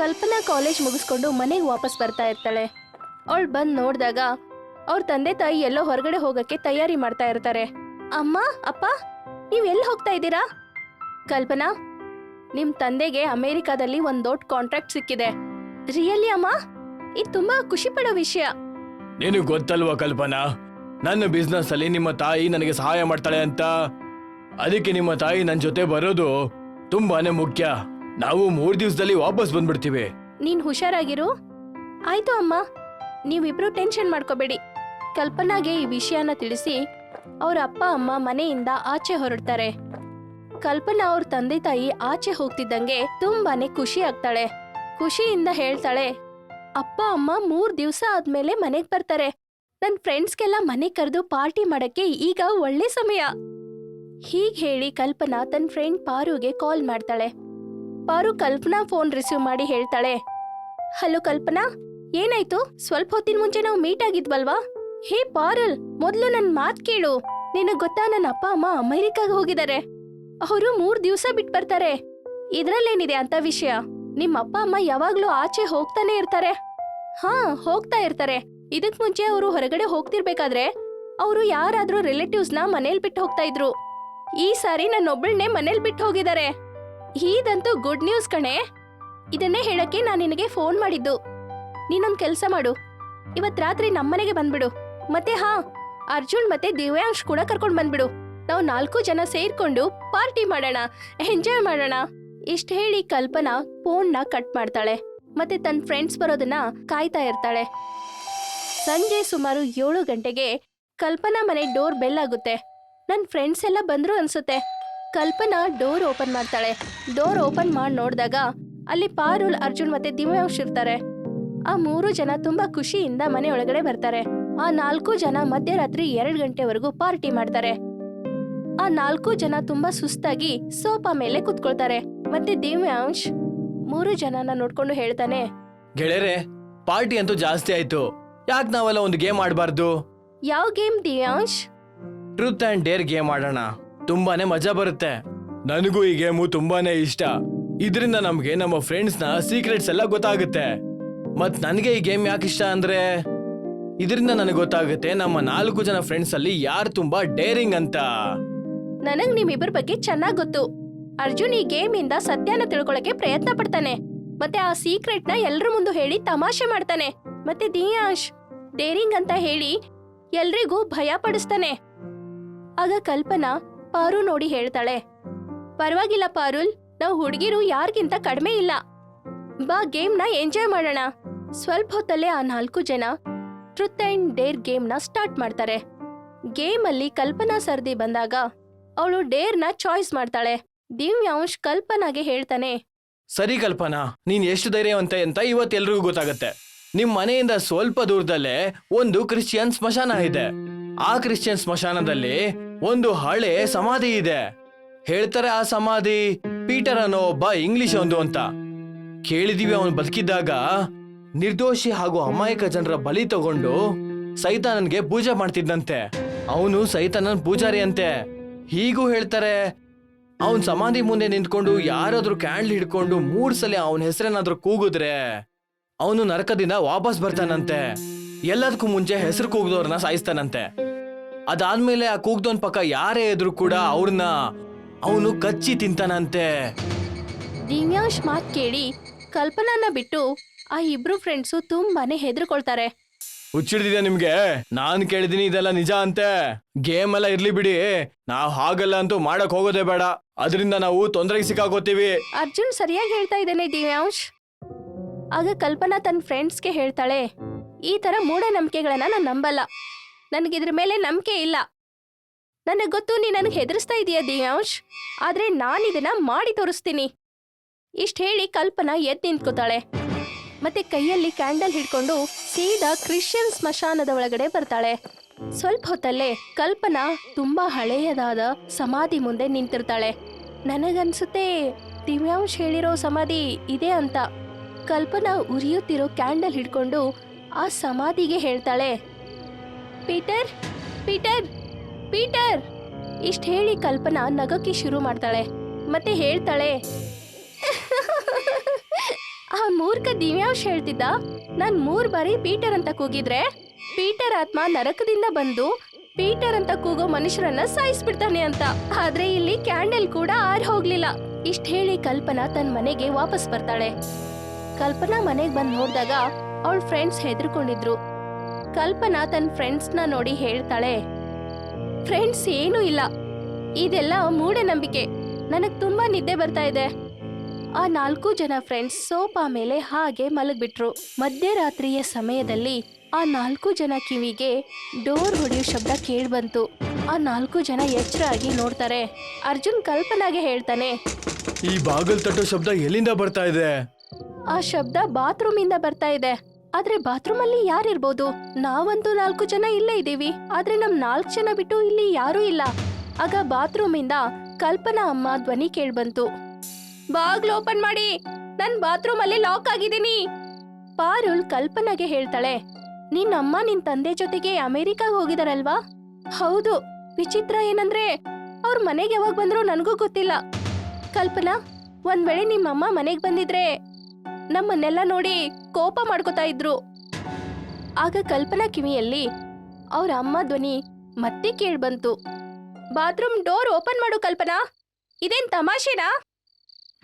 ಕಲ್ಪನಾ college ಮುಗಿಸ್ಕೊಂಡು ಮನೆಗೆ ವಾಪಸ್ ಬರ್ತಾ ಇರ್ತಾಳೆ. ಅವಳು ಬಂದ್ ನೋಡಿದಾಗ ಅವ್ರ ತಂದೆ ತಾಯಿ ಎಲ್ಲೋ ಹೊರಗಡೆ ಹೋಗಕ್ಕೆ ತಯಾರಿ ಮಾಡ್ತಾ ಇರ್ತಾರೆ. ಅಮ್ಮ, ಅಪ್ಪ, ನೀವ್ ಎಲ್ಲಿ ಹೋಗ್ತಾ ಇದ್ದೀರಾ? ಕಲ್ಪನಾ, ನಿಮ್ ತಂದೆಗೆ ಅಮೆರಿಕಾದಲ್ಲಿ ಒಂದ್ ದೊಡ್ಡ ಕಾಂಟ್ರಾಕ್ಟ್ ಸಿಕ್ಕಿದೆ. ರಿಯಲಿ ಅಮ್ಮ? ಇದು ತುಂಬಾ ಖುಷಿ ಪಡೋ ವಿಷಯ. ನಿನಗೆ ಗೊತ್ತಲ್ವಾ ಕಲ್ಪನಾ, ನನ್ನ ಬಿಸ್ನೆಸ್ ಅಲ್ಲಿ ನಿಮ್ಮ ತಾಯಿ ನನಗೆ ಸಹಾಯ ಮಾಡ್ತಾಳೆ ಅಂತ. ಅದಕ್ಕೆ ನಿಮ್ಮ ತಾಯಿ ನನ್ನ ಜೊತೆ ಬರೋದು ತುಂಬಾನೇ ಮುಖ್ಯ. ನಾವು 3 ದಿವಸದಲ್ಲಿ ವಾಪಸ್ ಬಂದ್ಬಿಡ್ತೀವಿ. ನೀನ್ ಹುಷಾರಾಗಿರು. ಆಯ್ತು ಅಮ್ಮ, ನೀವಿಬ್ರು ಟೆನ್ಷನ್ ಮಾಡ್ಕೋಬೇಡಿ. ಕಲ್ಪನಾಗೆ ಈ ವಿಷಯನ ತಿಳಿಸಿ ಅವ್ರ ಅಪ್ಪ ಅಮ್ಮ ಮನೆಯಿಂದ ಆಚೆ ಹೊರಡ್ತಾರೆ. ಕಲ್ಪನಾ ಅವ್ರ ತಂದೆ ತಾಯಿ ಆಚೆ ಹೋಗ್ತಿದ್ದಂಗೆ ತುಂಬಾನೇ ಖುಷಿ ಆಗ್ತಾಳೆ. ಖುಷಿಯಿಂದ ಹೇಳ್ತಾಳೆ, ಅಪ್ಪ ಅಮ್ಮ 3 ದಿವಸ ಆದ್ಮೇಲೆ ಮನೆಗ್ ಬರ್ತಾರೆ. ನನ್ ಫ್ರೆಂಡ್ಸ್ಗೆಲ್ಲ ಮನೆ ಕರೆದು ಪಾರ್ಟಿ ಮಾಡಕ್ಕೆ ಈಗ ಒಳ್ಳೆ ಸಮಯ. ಹೀಗ್ ಹೇಳಿ ಕಲ್ಪನಾ ತನ್ನ ಫ್ರೆಂಡ್ ಪಾರುಗೆ ಕಾಲ್ ಮಾಡ್ತಾಳೆ. ಪಾರು ಕಲ್ಪನಾ ಫೋನ್ ರಿಸೀವ್ ಮಾಡಿ ಹೇಳ್ತಾಳೆ, ಹಲೋ ಕಲ್ಪನಾ, ಏನಾಯ್ತು? ಸ್ವಲ್ಪ ಹೊತ್ತಿನ ಮುಂಚೆ ನಾವು ಮೀಟ್ ಆಗಿದ್ವಲ್ವಾ? ಹೇ ಪಾರುಲ್, ಮೊದ್ಲು ನನ್ ಮಾತ್ ಕೇಳು. ನಿನಗ್ ಗೊತ್ತಾ, ನನ್ನ ಅಪ್ಪ ಅಮ್ಮ ಅಮೆರಿಕಾಗ ಹೋಗಿದ್ದಾರೆ. ಅವರು 3 ದಿವಸ ಬಿಟ್ ಬರ್ತಾರೆ. ಇದ್ರಲ್ಲೇನಿದೆ ಅಂತ ವಿಷಯ? ನಿಮ್ ಅಪ್ಪ ಅಮ್ಮ ಯಾವಾಗ್ಲೂ ಆಚೆ ಹೋಗ್ತಾನೆ ಇರ್ತಾರೆ. ಹಾ, ಹೋಗ್ತಾ ಇರ್ತಾರೆ. ಇದಕ್ ಮುಂಚೆ ಅವರು ಹೊರಗಡೆ ಹೋಗ್ತಿರ್ಬೇಕಾದ್ರೆ ಅವರು ಯಾರಾದ್ರೂ ರಿಲೇಟಿವ್ಸ್ ನ ಮನೇಲ್ ಬಿಟ್ಟು ಹೋಗ್ತಾ ಇದ್ರು. ಈ ಸಾರಿ ನನ್ನೊಬ್ಬಳನ್ನೇ ಮನೇಲ್ ಬಿಟ್ಟು ಹೋಗಿದ್ದಾರೆ. ಇದಂತೂ ಗುಡ್ ನ್ಯೂಸ್ ಕಣೆ. ಇದನ್ನೇ ಹೇಳಕ್ಕೆ ನಾನ್ ನಿನಗೆ ಫೋನ್ ಮಾಡಿದ್ದು. ನೀನೊಂದ್ ಕೆಲ್ಸ ಮಾಡು, ಇವತ್ ರಾತ್ರಿ ನಮ್ಮನೆಗೆ ಬಂದ್ಬಿಡು. ಮತ್ತೆ ಹಾ, ಅರ್ಜುನ್ ಮತ್ತೆ ದಿವ್ಯಾಂಶ್ ಕೂಡ ಕರ್ಕೊಂಡ್ ಬಂದ್ಬಿಡು. ನಾವು 4 ಜನ ಸೇರ್ಕೊಂಡು ಪಾರ್ಟಿ ಮಾಡೋಣ, ಎಂಜಾಯ್ ಮಾಡೋಣ. ಇಷ್ಟ ಹೇಳಿ ಕಲ್ಪನಾ ಫೋನ್ನ ಕಟ್ ಮಾಡ್ತಾಳೆ. ಮತ್ತೆ ತನ್ನ ಫ್ರೆಂಡ್ಸ್ ಬರೋದನ್ನ ಕಾಯ್ತಾ ಇರ್ತಾಳೆ. ಸಂಜೆ ಸುಮಾರು 7 ಗಂಟೆಗೆ ಕಲ್ಪನಾ ಮನೆ ಡೋರ್ ಬೆಲ್ ಆಗುತ್ತೆ. ನನ್ ಫ್ರೆಂಡ್ಸ್ ಎಲ್ಲ ಬಂದ್ರು ಅನ್ಸುತ್ತೆ. ಕಲ್ಪನಾ ಡೋರ್ ಓಪನ್ ಮಾಡ್ತಾಳೆ. ಡೋರ್ ಓಪನ್ ಮಾಡಿ ನೋಡಿದಾಗ ಅಲ್ಲಿ ಪಾರುಲ್, ಅರ್ಜುನ್ ಮತ್ತೆ ದಿವ್ಯಾಂಶ್ ಇರ್ತಾರೆ. ಆ 3 ಜನ ತುಂಬಾ ಖುಷಿಯಿಂದ ಮನೆ ಒಳಗಡೆ ಬರ್ತಾರೆ. ಆ 4 ಜನ ಮಧ್ಯರಾತ್ರಿ 2 ಗಂಟೆವರೆಗೂ ಪಾರ್ಟಿ ಮಾಡ್ತಾರೆ. ಆ 4 ಜನ ತುಂಬಾ ಸುಸ್ತಾಗಿ ಸೋಫಾ ಮೇಲೆ ಕುತ್ಕೊಳ್ತಾರೆ. ಮತ್ತೆ ದಿವ್ಯಾಂಶ್ 3 ಜನನ ನೋಡ್ಕೊಂಡು ಹೇಳ್ತಾನೆ, ಗೆಳೆಯರೆ, ಪಾರ್ಟಿ ಅಂತೂ ಜಾಸ್ತಿ ಆಯ್ತು. ಯಾಕೆ ನಾವೆಲ್ಲ ಒಂದು ಗೇಮ್ ಆಡಬಾರ್ದು? ಯಾವ game Divyansh? Truth and dare game ಆಡೋಣ. ತುಂಬಾನೇ ಮಜಾ ಬರುತ್ತೆ. ನನಗೂ ಈ ಗೇಮು ತುಂಬಾನೇ ಇಷ್ಟ. ಇದರಿಂದ ನಮ್ಗೆ ನಮ್ಮ ಫ್ರೆಂಡ್ಸ್ ನ ಸೀಕ್ರೆಟ್ಸ್ ಎಲ್ಲ ಗೊತ್ತಾಗುತ್ತೆ. ಮತ್ ನನಗೆ ಈ ಗೇಮ್ ಯಾಕೆ ಇಷ್ಟ ಅಂದ್ರೆ, ಇದರಿಂದ ನನಗೆ ಗೊತ್ತಾಗುತ್ತೆ ನಮ್ಮ 4 ಜನ ಫ್ರೆಂಡ್ಸ್ ಅಲ್ಲಿ ಯಾರು ತುಂಬಾ ಡೇರಿಂಗ್ ಅಂತ. ನನಗ್ ನಿಮ್ಮಿಬ್ಬರ ಬಗ್ಗೆ ಚೆನ್ನಾಗ್ ಗೊತ್ತು. ಅರ್ಜುನ್ ಈ ಗೇಮ್ ಇಂದ ಸತ್ಯನ ತಿಳ್ಕೊಳಕ್ಕೆ ಪ್ರಯತ್ನ ಪಡ್ತಾನೆ. ಮತ್ತೆ ಆ ಸೀಕ್ರೆಟ್ ನ ಎಲ್ರ ಮುಂದೆ ಹೇಳಿ ತಮಾಷೆ ಮಾಡ್ತಾನೆ. ಮತ್ತೆ ದಿವ್ಯಾಂಶ್ ಡೇರಿಂಗ್ ಅಂತ ಹೇಳಿ ಎಲ್ರಿಗೂ ಭಯ ಪಡಿಸ್ತಾನೆ. ಆಗ ಕಲ್ಪನಾ ಪಾರು ನೋಡಿ ಹೇಳ್ತಾಳೆ, ಪರವಾಗಿಲ್ಲ ಪಾರುಲ್, ನಾವು ಹುಡುಗಿರು ಯಾರಿಗಿಂತ ಕಡಿಮೆ ಇಲ್ಲ. ಬಾ, ಗೇಮ್ ನ ಎಂಜಾಯ್ ಮಾಡೋಣ. ಸ್ವಲ್ಪ ಹೊತ್ತಲ್ಲೇ ಆ 4 ಜನ ಟ್ರೂತ್ ಅಂಡ್ ಡೇರ್ ಗೇಮ್ ನ ಸ್ಟಾರ್ಟ್ ಮಾಡ್ತಾರೆ. ಗೇಮ್ ಅಲ್ಲಿ ಕಲ್ಪನಾ ಸರ್ದಿ ಬಂದಾಗ ಅವಳು ಡೇರ್ ನ ಚಾಯ್ಸ್ ಮಾಡ್ತಾಳೆ. ದಿವ್ಯಾಂಶ್ ಕಲ್ಪನಾಗೆ ಹೇಳ್ತಾನೆ, ಸರಿ ಕಲ್ಪನಾ, ನೀನ್ ಎಷ್ಟು ಧೈರ್ಯವಂತ ಅಂತ ಇವತ್ತೆಲ್ರಿಗೂ ಗೊತ್ತಾಗತ್ತೆ. ನಿಮ್ ಮನೆಯಿಂದ ಸ್ವಲ್ಪ ದೂರದಲ್ಲೇ ಒಂದು ಕ್ರಿಶ್ಚಿಯನ್ ಸ್ಮಶಾನ ಇದೆ. ಆ ಕ್ರಿಶ್ಚಿಯನ್ ಸ್ಮಶಾನದಲ್ಲಿ ಒಂದು ಹಳೆ ಸಮಾಧಿ ಇದೆ. ಹೇಳ್ತಾರೆ ಆ ಸಮಾಧಿ ಪೀಟರ್ ಅನ್ನೋ ಒಬ್ಬ ಇಂಗ್ಲಿಷ್ ಒಂದು ಅಂತ. ಕೇಳಿದೀವಿ, ಅವನು ಬದುಕಿದ್ದಾಗ ನಿರ್ದೋಷಿ ಹಾಗೂ ಅಮಾಯಕ ಜನರ ಬಲಿ ತಗೊಂಡು ಸೈತಾನನ್ಗೆ ಪೂಜೆ ಮಾಡ್ತಿದ್ದಂತೆ. ಅವನು ಸೈತಾನನ್ ಪೂಜಾರಿ ಅಂತೆ. ಹೀಗೂ ಹೇಳ್ತಾರೆ, ಅವನ್ ಸಮಾಧಿ ಮುಂದೆ ನಿಂತ್ಕೊಂಡು ಯಾರಾದ್ರೂ ಕ್ಯಾಂಡ್ಲ್ ಹಿಡ್ಕೊಂಡು 3 ಸಲ ಅವನ ಹೆಸರೇನಾದ್ರೂ ಕೂಗಿದ್ರೆ ಅವನು ನರಕದಿಂದ ವಾಪಸ್ ಬರ್ತಾನಂತೆ. ಎಲ್ಲದಕ್ಕೂ ಮುಂಚೆ ಹೆಸರು ಕೂಗ್ದವ್ರನ್ನ ಸಾಯಿಸ್ತಾನಂತೆ. ಅದಾದ್ಮೇಲೆ ಆ ಕೂಗ್ದವನ್ ಪಕ್ಕ ಯಾರೇ ಇದ್ರು ಕೂಡ ಅವ್ರನ್ನ ಅವನು ಕಚ್ಚಿ ತಿಂತಾನಂತೆ. ದಿವ್ಯಾಂಶ್ ಮಾತ್ ಕೇಳಿ ಕಲ್ಪನಾನ ಬಿಟ್ಟು ಆ ಇಬ್ರು ಫ್ರೆಂಡ್ಸು ತುಂಬಾನೇ ಹೆದರ್ಕೊಳ್ತಾರೆ. ಹುಚ್ಚಿಡ್ದಿದೆ ನಿಮ್ಗೆ? ನಾನ್ ಕೇಳಿದೀನಿ, ಇದೆಲ್ಲ ನಿಜ ಅಂತೆ. ಗೇಮ್ ಎಲ್ಲ ಇರ್ಲಿ ಬಿಡಿ, ನಾವ್ ಹಾಗಲ್ಲ ಅಂತೂ ಮಾಡಕ್ ಹೋಗೋದೇ ಬೇಡ. ಅದರಿಂದ ನಾವು ತೊಂದರೆಗೆ ಸಿಕ್ಕಾಕೋತೀವಿ. ಅರ್ಜುನ್ ಸರಿಯಾಗಿ ಹೇಳ್ತಾ ಇದ್ದಾನೆ ದಿವ್ಯಾಂಶ್. ಆಗ ಕಲ್ಪನಾ ತನ್ನ ಫ್ರೆಂಡ್ಸ್ಗೆ ಹೇಳ್ತಾಳೆ, ಈ ತರ ಮೂಢನಂಬಿಕೆಗಳನ್ನ ನಾನು ನಂಬಲ್ಲ. ನನಗಿದ್ರ ಮೇಲೆ ನಂಬಿಕೆ ಇಲ್ಲ. ನನಗೆ ಗೊತ್ತು ನೀ ನನಗೆ ಹೆದರ್ಸ್ತಾ ಇದೀಯ ದಿವ್ಯಾಂಶ್, ಆದ್ರೆ ನಾನಿದನ್ನ ಮಾಡಿ ತೋರಿಸ್ತೀನಿ. ಇಷ್ಟ ಹೇಳಿ ಕಲ್ಪನಾ ಎದ್ದು ನಿಂತ್ಕೋತಾಳೆ. ಮತ್ತೆ ಕೈಯಲ್ಲಿ ಕ್ಯಾಂಡಲ್ ಹಿಡ್ಕೊಂಡು ಸೀದಾ ಕ್ರಿಶ್ಚಿಯನ್ ಸ್ಮಶಾನದ ಒಳಗಡೆ ಬರ್ತಾಳೆ. ಸ್ವಲ್ಪ ಹೊತ್ತಲ್ಲೇ ಕಲ್ಪನಾ ತುಂಬಾ ಹಳೆಯದಾದ ಸಮಾಧಿ ಮುಂದೆ ನಿಂತಿರ್ತಾಳೆ. ನನಗನ್ಸುತ್ತೆ ದಿವ್ಯಾಂಶ್ ಹೇಳಿರೋ ಸಮಾಧಿ ಇದೆ ಅಂತ. ಕಲ್ಪನಾ ಉರಿಯುತ್ತಿರೋ ಕ್ಯಾಂಡಲ್ ಹಿಡ್ಕೊಂಡು ಆ ಸಮಾಧಿಗೆ ಹೇಳ್ತಾಳೆ, ಪೀಟರ್, ಪೀಟರ್, ಪೀಟರ್. ಇಷ್ಟ ಹೇಳಿ ಕಲ್ಪನಾ ನಗೋಕೆ ಶುರು ಮಾಡ್ತಾಳೆ. ಮತ್ತೆ ಹೇಳ್ತಾಳೆ, ಆ ಮೂರ್ಖ ದಿವ್ಯಾಂಶ್ ಹೇಳ್ತಿದ್ದ, ನಾನ್ 3 ಬಾರಿ ಪೀಟರ್ ಅಂತ ಕೂಗಿದ್ರೆ ಪೀಟರ್ ಆತ್ಮ ನರಕದಿಂದ ಬಂದು ಪೀಟರ್ ಅಂತ ಕೂಗೋ ಮನುಷ್ಯರನ್ನ ಸಾಯಿಸ್ಬಿಡ್ತಾನೆ ಅಂತ. ಆದ್ರೆ ಇಲ್ಲಿ ಕ್ಯಾಂಡಲ್ ಕೂಡ ಆರ್ ಹೋಗ್ಲಿಲ್ಲ. ಇಷ್ಟ ಹೇಳಿ ಕಲ್ಪನಾ ತನ್ನ ಮನೆಗೆ ವಾಪಸ್ ಬರ್ತಾಳೆ. ಕಲ್ಪನಾ ಮನೆಗ್ ಬಂದ್ ನೋಡ್ದಾಗ ಅವಳ ಫ್ರೆಂಡ್ಸ್ ಹೆದರ್ಕೊಂಡಿದ್ರು. ಕಲ್ಪನಾ ತನ್ನ ಫ್ರೆಂಡ್ಸ್ನ ನೋಡಿ ಹೇಳ್ತಾಳೆ, ಫ್ರೆಂಡ್ಸ್ ಏನೂ ಇಲ್ಲ, ಇದೆಲ್ಲ ಮೂಢನಂಬಿಕೆ, ನನಗ್ ತುಂಬಾ ನಿದ್ದೆ ಬರ್ತಾ ಇದೆ. ಆ 4 ಜನ ಫ್ರೆಂಡ್ಸ್ ಸೋಫಾ ಮೇಲೆ ಹಾಗೆ ಮಲಗ್ಬಿಟ್ರು. ಮಧ್ಯರಾತ್ರಿಯ ಸಮಯದಲ್ಲಿ ಆ 4 ಜನ ಕಿವಿಗೆ ಡೋರ್ ಹೊಡೆಯೋ ಶಬ್ದ ಕೇಳ್ಬಂತು. ಆ 4 ಜನ ಎಚ್ಚರಾಗಿ ನೋಡ್ತಾರೆ. ಅರ್ಜುನ್ ಕಲ್ಪನಾಗೆ ಹೇಳ್ತಾನೆ, ಈ ಬಾಗಲ್ ತಟ್ಟೋ ಶಬ್ದ ಎಲ್ಲಿಂದ ಬರ್ತಾ ಇದೆ? ಆ ಶಬ್ದ ಬಾತ್ರೂಮ್ ಇಂದ ಬರ್ತಾ ಇದೆ. ಆದ್ರೆ ಬಾತ್ರೂಮ್ ಅಲ್ಲಿ ಯಾರಿರ್ಬೋದು? ನಾವಂತೂ 4 ಜನ ಇಲ್ಲೇ ಇದೀವಿ, ಆದ್ರೆ ನಮ್ 4 ಜನ ಬಿಟ್ಟು ಇಲ್ಲಿ ಯಾರೂ ಇಲ್ಲ. ಆಗ ಬಾತ್ರೂಮ್ ಇಂದ ಕಲ್ಪನಾ ಅಮ್ಮ ಧ್ವನಿ ಕೇಳ್ಬಂತು, ಬಾಗ್ಲು ಓಪನ್ ಮಾಡಿ, ನನ್ ಬಾತ್ರೂಮ್ ಅಲ್ಲಿ ಲಾಕ್ ಆಗಿದ್ದೀನಿ. ಪಾರುಲ್ ಕಲ್ಪನಾಗೆ ಹೇಳ್ತಾಳೆ, ನಿನ್ ಅಮ್ಮ ನಿನ್ ತಂದೆ ಜೊತೆಗೆ ಅಮೆರಿಕಾಗ್ ಹೋಗಿದಾರಲ್ವಾ? ಹೌದು. ವಿಚಿತ್ರ ಏನಂದ್ರೆ ಅವ್ರ ಮನೆಗೆ ಯಾವಾಗ ಬಂದ್ರು ನನಗೂ ಗೊತ್ತಿಲ್ಲ. ಕಲ್ಪನಾ, ಒಂದ್ ವೇಳೆ ನಿಮ್ಮಮ್ಮ ಮನೆಗ್ ಬಂದಿದ್ರೆ ನಮ್ಮನ್ನೆಲ್ಲ ನೋಡಿ ಕೋಪ ಮಾಡ್ಕೋತಾ ಇದ್ರು. ಆಗ ಕಲ್ಪನಾ ಕಿವಿಯಲ್ಲಿ ಅವ್ರ ಅಮ್ಮ ಧ್ವನಿ ಮತ್ತೆ ಕೇಳ್ಬಂತು, ಬಾತ್ರೂಮ್ ಡೋರ್ ಓಪನ್ ಮಾಡು ಕಲ್ಪನಾ, ಇದೇನ್ ತಮಾಷೆನಾ?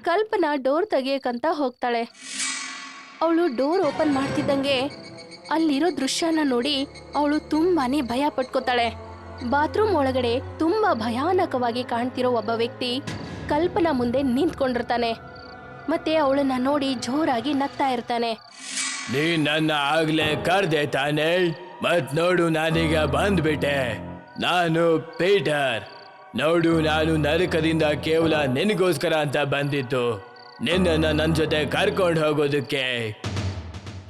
ಕಲ್ಪನಾ ಡೋರ್ ತೆಗಿಯಕಂತ ಹೋಗ್ತಾಳೆ. ಅವಳು ಡೋರ್ ಓಪನ್ ಮಾಡ್ತಿದ್ದಂಗೆ ಅಲ್ಲಿರೋ ದೃಶ್ಯನ ನೋಡಿ ಅವಳು ತುಂಬಾನೇ ಭಯ ಪಟ್ಕೋತಾಳೆ. ಬಾತ್ರೂಮ್ ಒಳಗಡೆ ತುಂಬಾ ಭಯಾನಕವಾಗಿ ಕಾಣ್ತಿರೋ ಒಬ್ಬ ವ್ಯಕ್ತಿ ಕಲ್ಪನಾ ಮುಂದೆ ನಿಂತ್ಕೊಂಡಿರ್ತಾನೆ. ಮತ್ತೆ ಅವಳನ್ನ ನೋಡಿ ಜೋರಾಗಿ ನಗ್ತಾ ಇರ್ತಾನೆ. ನೀನ್ ನನ್ನ ಆಗ್ಲೇ ಕರ್ದೆ ತಾನೆ, ಮತ್ ನೋಡು ನಾನೀಗ ಬಂದ್ಬಿಟ್ಟೆ. ನಾನು ಪೀಟರ್. ನೋಡು, ನಾನು ನರಕದಿಂದ ಕೇವಲ ನಿನಗೋಸ್ಕರ ಅಂತ ಬಂದಿತ್ತು, ನಿನ್ನನ್ನ ನನ್ನ ಜೊತೆ ಕರ್ಕೊಂಡು ಹೋಗೋದಕ್ಕೆ.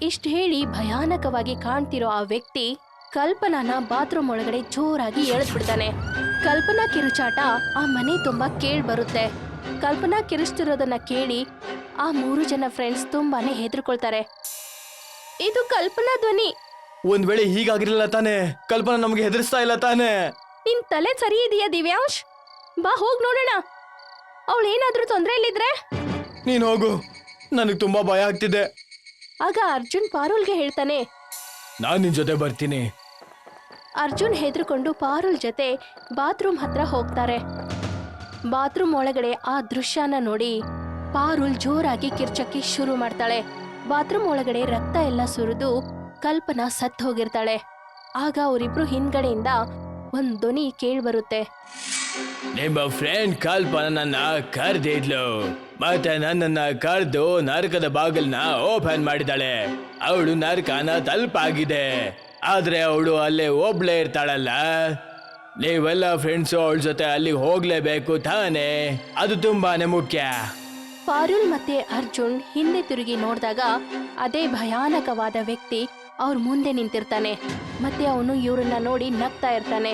ಇಷ್ಟ ಹೇಳಿ ಭಯಾನಕವಾಗಿ ಕಾಣ್ತಿರೋ ಆ ವ್ಯಕ್ತಿ ಕಲ್ಪನಾನ ಬಾತ್ರೂಮ್ ಒಳಗಡೆ ಜೋರಾಗಿ ಎಳೆದ್ಬಿಡ್ತಾನೆ. ಕಲ್ಪನಾ ಕಿರುಚಾಟ ಆ ಮನೆ ತುಂಬಾ ಕೇಳ್ ಬರುತ್ತೆ. ಕಲ್ಪನಾ ಕಿರಿಸ್ತಿರೋದನ್ನ ಕೇಳಿ ಆ 3 ಜನ ಫ್ರೆಂಡ್ಸ್ ತುಂಬಾನೇ ಹೆದರ್ಕೊಳ್ತಾರೆ. ಇದು ಕಲ್ಪನಾ ಧ್ವನಿ. ಒಂದ್ ವೇಳೆ ಹೀಗಾಗಿರ್ಲಿಲ್ಲ ತಾನೆ? ಕಲ್ಪನಾ ನಮ್ಗೆ ಹೆದರ್ಸ್ತಾ ಇಲ್ಲ ತಾನೆ? ನಿನ್ ತಲೆ ಸರಿ ಇದೆಯಾ ದಿವ್ಯಾಂಶ್? ಬಾ ಹೋಗ್ ನೋಡೋಣ. ಅವಳೇನಾದ್ರೂ ತೊಂದ್ರೆಯಲ್ಲಿದ್ರೆ? ನೀನ್ ಹೋಗು, ನನಗ್ ತುಂಬಾ ಭಯ ಆಗ್ತಿದೆ. ಆಗ ಅರ್ಜುನ್ ಪಾರುಲ್ಗೆ ಹೇಳ್ತಾನೆ, ನಾನ್ ನಿನ್ ಜೊತೆ ಬರ್ತೀನಿ. ಅರ್ಜುನ್ ಹೆದರ್ಕೊಂಡು ಪಾರುಲ್ ಜೊತೆ ಬಾತ್ರೂಮ್ ಹತ್ರ ಹೋಗ್ತಾರೆ. ಬಾತ್ರೂಮ್ ಒಳಗಡೆ ಆ ದೃಶ್ಯನ ನೋಡಿ ಪಾರುಲ್ ಜೋರಾಗಿ ಕಿರ್ಚಕ್ಕೆ ಶುರು ಮಾಡ್ತಾಳೆ. ಬಾತ್ರೂಮ್ ಒಳಗಡೆ ರಕ್ತ ಎಲ್ಲ ಸುರಿದು ಕಲ್ಪನಾ ಸತ್ ಹೋಗಿರ್ತಾಳೆ. ಆಗ ಅವರಿಬ್ರು ಹಿಂದ್ಗಡೆಯಿಂದ ಒಂದ್ ಧ್ವನಿ ಕೇಳ್ಬರುತ್ತೆ, ನಿಮ್ಮ ಫ್ರೆಂಡ್ ಕಲ್ಪನಾ ನನ್ನ ಕರ್ದಿದ್ಲು, ಮತ್ತೆ ನನ್ನನ್ನ ಕರ್ದು ನರಕದ ಬಾಗಿಲ್ನ ಓಪನ್ ಮಾಡಿದಾಳೆ. ಅವಳು ನರಕನ ತಲುಪಾಗಿದೆ, ಆದ್ರೆ ಅವಳು ಅಲ್ಲೇ ಒಬ್ಳೇ ಇರ್ತಾಳಲ್ಲ. ನೀವೆಲ್ಲ ಫ್ರೆಂಡ್ಸು ಅವಳ ಜೊತೆ ಅಲ್ಲಿಗೆ ಹೋಗ್ಲೇಬೇಕು ತಾನೆ, ಅದು ತುಂಬಾನೇ ಮುಖ್ಯ. ಪಾರುಲ್ ಮತ್ತೆ ಅರ್ಜುನ್ ಹಿಂದೆ ತಿರುಗಿ ನೋಡಿದಾಗ ಅದೇ ಭಯಾನಕವಾದ ವ್ಯಕ್ತಿ ಅವ್ರ ಮುಂದೆ ನಿಂತಿರ್ತಾನೆ. ಮತ್ತೆ ಅವನು ಇವ್ರನ್ನ ನೋಡಿ ನಗ್ತಾ ಇರ್ತಾನೆ.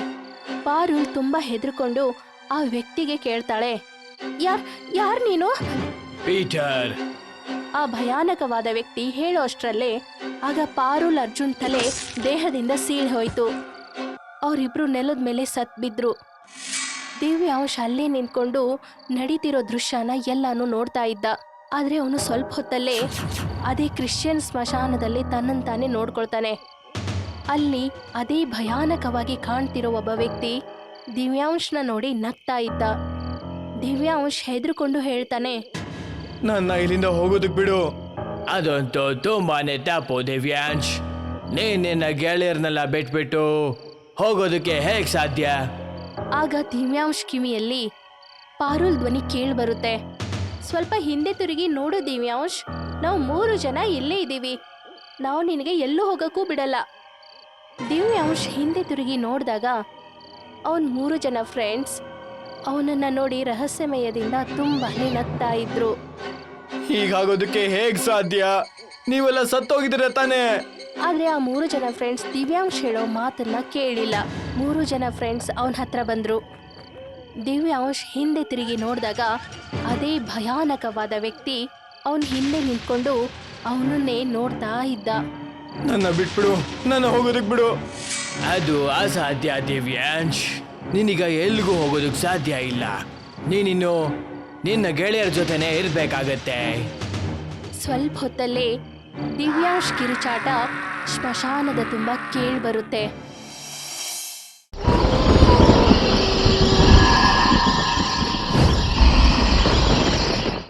ಪಾರುಲ್ ತುಂಬಾ ಹೆದರ್ಕೊಂಡು ಆ ವ್ಯಕ್ತಿಗೆ ಕೇಳ್ತಾಳೆ, ಯಾರ್ ನೀನು? ಪೀಟರ್. ಆ ಭಯಾನಕವಾದ ವ್ಯಕ್ತಿ ಹೇಳೋ ಅಷ್ಟ್ರಲ್ಲೇ ಆಗ ಪಾರುಲ್ ಅರ್ಜುನ್ ತಲೆ ದೇಹದಿಂದ ಸೀಳ್ ಹೋಯ್ತು. ಅವರಿಬ್ರು ನೆಲದ ಮೇಲೆ ಸತ್ ಬಿದ್ರು. ದಿವ್ಯಾಂಶ್ ಅಲ್ಲೇ ನಿಂತ್ಕೊಂಡು ನಡೀತಿರೋ ದೃಶ್ಯನ ಎಲ್ಲಾನು ನೋಡ್ತಾ ಇದ್ದ. ಆದ್ರೆ ಅವನು ಸ್ವಲ್ಪ ಹೊತ್ತಲ್ಲೇ ಅದೇ ಕ್ರಿಶ್ಚಿಯನ್ ಸ್ಮಶಾನದಲ್ಲಿ ತನ್ನಂತಾನೆ ನೋಡ್ಕೊಳ್ತಾನೆ. ಅಲ್ಲಿ ಅದೇ ಭಯಾನಕವಾಗಿ ಕಾಣ್ತಿರೋ ಒಬ್ಬ ವ್ಯಕ್ತಿ ದಿವ್ಯಾಂಶ್ನ ನೋಡಿ ನಗ್ತಾ ಇದ್ದ. ದಿವ್ಯಾಂಶ್ ಹೆದರ್ಕೊಂಡು ಹೇಳ್ತಾನೆ, ನನ್ನ ಇಲ್ಲಿಂದ ಹೋಗೋದಕ್ ಬಿಡು. ಅದಂತೂ ತುಂಬಾನೇ ತಪ್ಪು ದಿವ್ಯಾಂಶ್. ನಿನ್ನ ಗೆಳೆಯರ್ನೆಲ್ಲ ಬಿಟ್ಬಿಟ್ಟು ಹೋಗೋದಕ್ಕೆ ಹೇಗ್ ಸಾಧ್ಯ? ಆಗ ದಿವ್ಯಾಂಶ್ ಕಿವಿಯಲ್ಲಿ ಪಾರುಲ್ ಧ್ವನಿ ಕೇಳ್ಬರುತ್ತೆ, ಸ್ವಲ್ಪ ಹಿಂದೆ ತಿರುಗಿ ನೋಡು ದಿವ್ಯಾಂಶ್, ನಾವು 3 ಜನ ಇಲ್ಲೇ ಇದ್ದೀವಿ, ನಾವು ನಿನಗೆ ಎಲ್ಲೂ ಹೋಗಕ್ಕೂ ಬಿಡಲ್ಲ. ದಿವ್ಯಾಂಶ್ ಹಿಂದೆ ತಿರುಗಿ ನೋಡಿದಾಗ ಅವನ್ 3 ಜನ ಫ್ರೆಂಡ್ಸ್ ಅವನನ್ನ ನೋಡಿ ರಹಸ್ಯಮಯದಿಂದ ತುಂಬಾನೇ ನಗ್ತಾ ಇದ್ರು. ಹೀಗಾಗೋದಕ್ಕೆ ಹೇಗ್ ಸಾಧ್ಯ? ನೀವೆಲ್ಲ ಸತ್ತೋಗಿದ್ದೀರ ತಾನೆ? ಆದ್ರೆ ಆ 3 ಜನ ಫ್ರೆಂಡ್ಸ್ ದಿವ್ಯಾಂಶ್ ಹೇಳೋ ಮಾತನ್ನ ಕೇಳಿಲ್ಲ. 3 ಜನ ಫ್ರೆಂಡ್ಸ್ ಅವನ ಹತ್ರ ಬಂದ್ರು. ದಿವ್ಯಾಂಶ್ ಹಿಂದೆ ತಿರುಗಿ ನೋಡಿದಾಗ ಅದೇ ಭಯಾನಕವಾದ ವ್ಯಕ್ತಿ ಅವನ್ ಹಿಂದೆ ನಿಂತ್ಕೊಂಡು ಅವನನ್ನೇ ನೋಡ್ತಾ ಇದ್ದ. ನನ್ನ ಬಿಟ್ಬಿಡು, ನನ್ನ ಹೋಗೋದಕ್ ಬಿಡು. ಅದು ಅಸಾಧ್ಯ ದಿವ್ಯಾಂಶ್, ನೀನೀಗ ಎಲ್ಲಿಗೂ ಹೋಗೋದಕ್ ಸಾಧ್ಯ ಇಲ್ಲ. ನೀನಿನ್ನು ನಿನ್ನ ಗೆಳೆಯರ ಜೊತೆನೆ ಇರ್ಬೇಕಾಗತ್ತೆ. ಸ್ವಲ್ಪ ಹೊತ್ತಲ್ಲೇ ದಿವ್ಯಾಂಶ್ ಕಿರುಚಾಟ ಸ್ಮಶಾನದ ತುಂಬ ಕೇಳ್ಬರುತ್ತೆ.